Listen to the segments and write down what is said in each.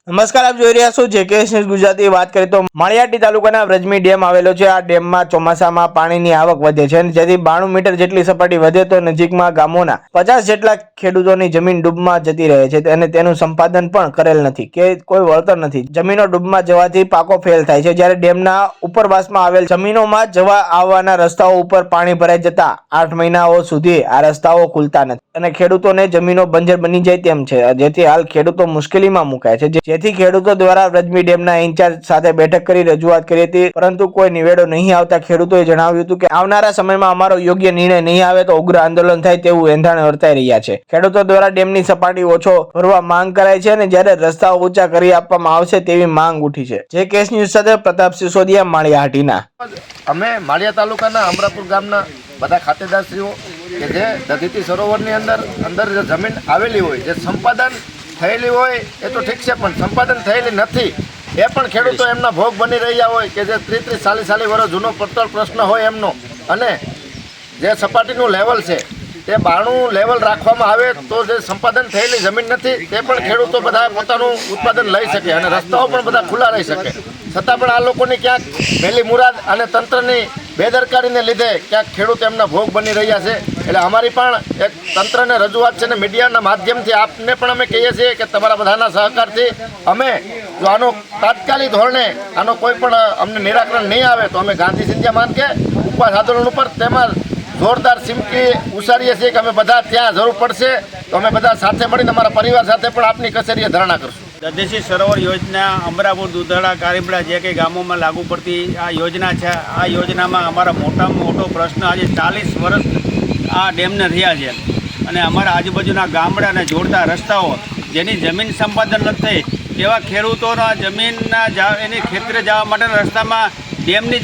નમસ્કાર, આપ જોઈ રહ્યા છો જેકેએસ ન્યૂઝ ગુજરાતી। વાત કરીએ તો માળિયાટી તાલુકાના વ્રજમી ડેમ આવેલો છે। આ ડેમમાં ચોમાસામાં પાણીની આવક વધે છે, જેથી 92 મીટર જેટલી સપાટી વધે તો નજીકમાં ગામોના 50 જેટલા ખેડૂતોની જમીન ડૂબમાં જતી રહે છે અને તેનું સંપાદન પણ કરેલ નથી કે કોઈ વળતર નથી। જમીનો ડૂબમાં જવાથી પાકો ફેલ થાય છે, જ્યારે ડેમના ઉપરવાસમાં આવેલ જમીનોમાં જવા આવવાના રસ્તાઓ ઉપર પાણી ભરાઈ જતા 8 મહિનાઓ સુધી આ રસ્તાઓ ખુલતા નથી અને ખેડૂતોને જમીનો બંજર બની જાય તેમ છે, જેથી હાલ ખેડૂતો મુશ્કેલીમાં મુકાય છે। જેથી ખેડૂતો દ્વારા વ્રજમી ડેમના ઇન્ચાર્જ સાથે બેઠક કરી રજૂઆત કરી હતી, પરંતુ કોઈ નિવેડો નહીં આવતા ખેડૂતોએ જણાવ્યું હતું કે આવનારા સમયમાં અમારો યોગ્ય નિર્ણય નહીં આવે તો ઉગ્ર આંદોલન થાય તેવું એંધાણ વર્તાઈ રહ્યા છે। ખેડૂતો દ્વારા ડેમની સપાટી ઓછો ભરવા માંગ કરાઈ છે અને જ્યારે રસ્તાઓ ઊંચા કરી આપવામાં આવશે તેવી માંગ ઉઠી છે। જેકેએસ ન્યૂઝ સાથે પ્રતાપ સિસોદિયા, માળિયાહાટીના। અમે માળિયા તાલુકાના અમરાપુર ગામના બધા ખાતેદારશ્રીઓ કે જે દધીતી સરોવરની અંદર જે જમીન આવેલી હોય, જે સંપાદન થયેલી હોય એ તો ઠીક છે, પણ સંપાદન થયેલી નથી એ પણ ખેડૂતો એમના ભોગ બની રહ્યા હોય કે જે 30-40 વર્ષ જૂનો પડતર પ્રશ્ન હોય એમનો, અને જે સપાટીનું લેવલ છે તે 92 લેવલ રાખવામાં આવે તો જે સંપાદન થયેલી જમીન નથી તે પણ ખેડૂતો બધા પોતાનું ઉત્પાદન લઈ શકે અને રસ્તાઓ પણ બધા ખુલ્લા રહી શકે। છતાં પણ આ લોકોની ક્યાંક પહેલી મુરાદ અને તંત્રની બેદરકારીને લીધે ક્યાંક ખેડૂત એમના ભોગ બની રહ્યા છે। એટલે અમારી પણ એક તંત્રને રજૂઆત છે અને મીડિયાના માધ્યમથી આપને પણ અમે કહીએ છીએ કે તમારા બધાના સહકારથી અમે જો આનો તાત્કાલિક ધોરણે આનો કોઈ પણ અમને નિરાકરણ નહીં આવે તો અમે ગાંધી ચિંધ્યા માન કે ઉપવાસ આંદોલન ઉપર તેમાં જોરદાર ચીમકી ઉચ્ચારીએ છીએ કે અમે બધા ત્યાં જરૂર પડશે તો અમે બધા સાથે મળીને અમારા પરિવાર સાથે પણ આપની કચેરીએ ધરણા કરશું। દધીચી સરોવર યોજના અમરાપુર, દુધડા, કારીપડા જે કંઈ ગામોમાં લાગુ પડતી આ યોજના છે। આ યોજનામાં અમારા મોટામાં મોટો પ્રશ્ન આજે 40 વર્ષ આ ડેમને થયા છે અને અમારા આજુબાજુના ગામડાને જોડતા રસ્તાઓ જેની જમીન સંપાદન નથી થઈ એવા ખેડૂતોના જમીનના એની ખેતરે જવા માટેના રસ્તામાં ડેમની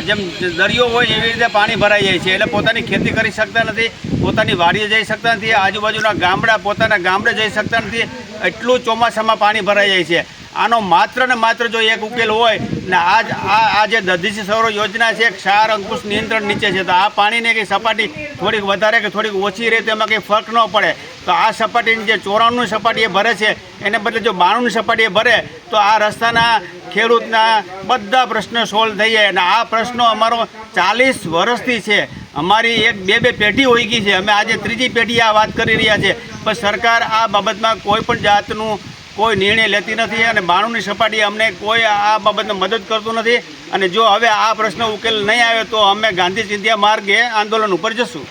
જેમ દરિયો હોય એવી રીતે પાણી ભરાઈ જાય છે, એટલે પોતાની ખેતી કરી શકતા નથી, પોતાની વાડીએ જઈ શકતા નથી, આજુબાજુના ગામડા પોતાના ગામડે જઈ શકતા નથી, એટલું ચોમાસામાં પાણી ભરાઈ જાય છે। આનો માત્ર ને માત્ર જો એક ઉકેલ હોય ને આ જે દધીચી સરોવર યોજના છે ક્ષાર અંકુશ નિયંત્રણ નીચે છે, તો આ પાણીને કંઈ સપાટી થોડીક વધારે કે થોડીક ઓછી રહે તો એમાં કંઈ ફરક ન પડે, તો આ સપાટીની જે 94 સપાટીએ ભરે છે એને બદલે જો 92 સપાટીએ ભરે તો આ રસ્તાના ખેડૂતના બધા પ્રશ્નો સોલ્વ થઈ જાય। અને આ પ્રશ્નો અમારો 40 વર્ષથી છે, અમારી એક બે પેઢી હોઈ ગઈ છે, અમે આજે ત્રીજી પેઢી આ વાત કરી રહ્યા છે, પણ સરકાર આ બાબતમાં કોઈ પણ જાતનું કોઈ નિર્ણય લેતી નથી અને 92ની સપાટી અમને કોઈ આ બાબતમાં મદદ કરતું નથી। અને જો હવે આ પ્રશ્ન ઉકેલ નહીં આવે તો અમે ગાંધી ચિંધ્યા માર્ગે આંદોલન ઉપર જશું।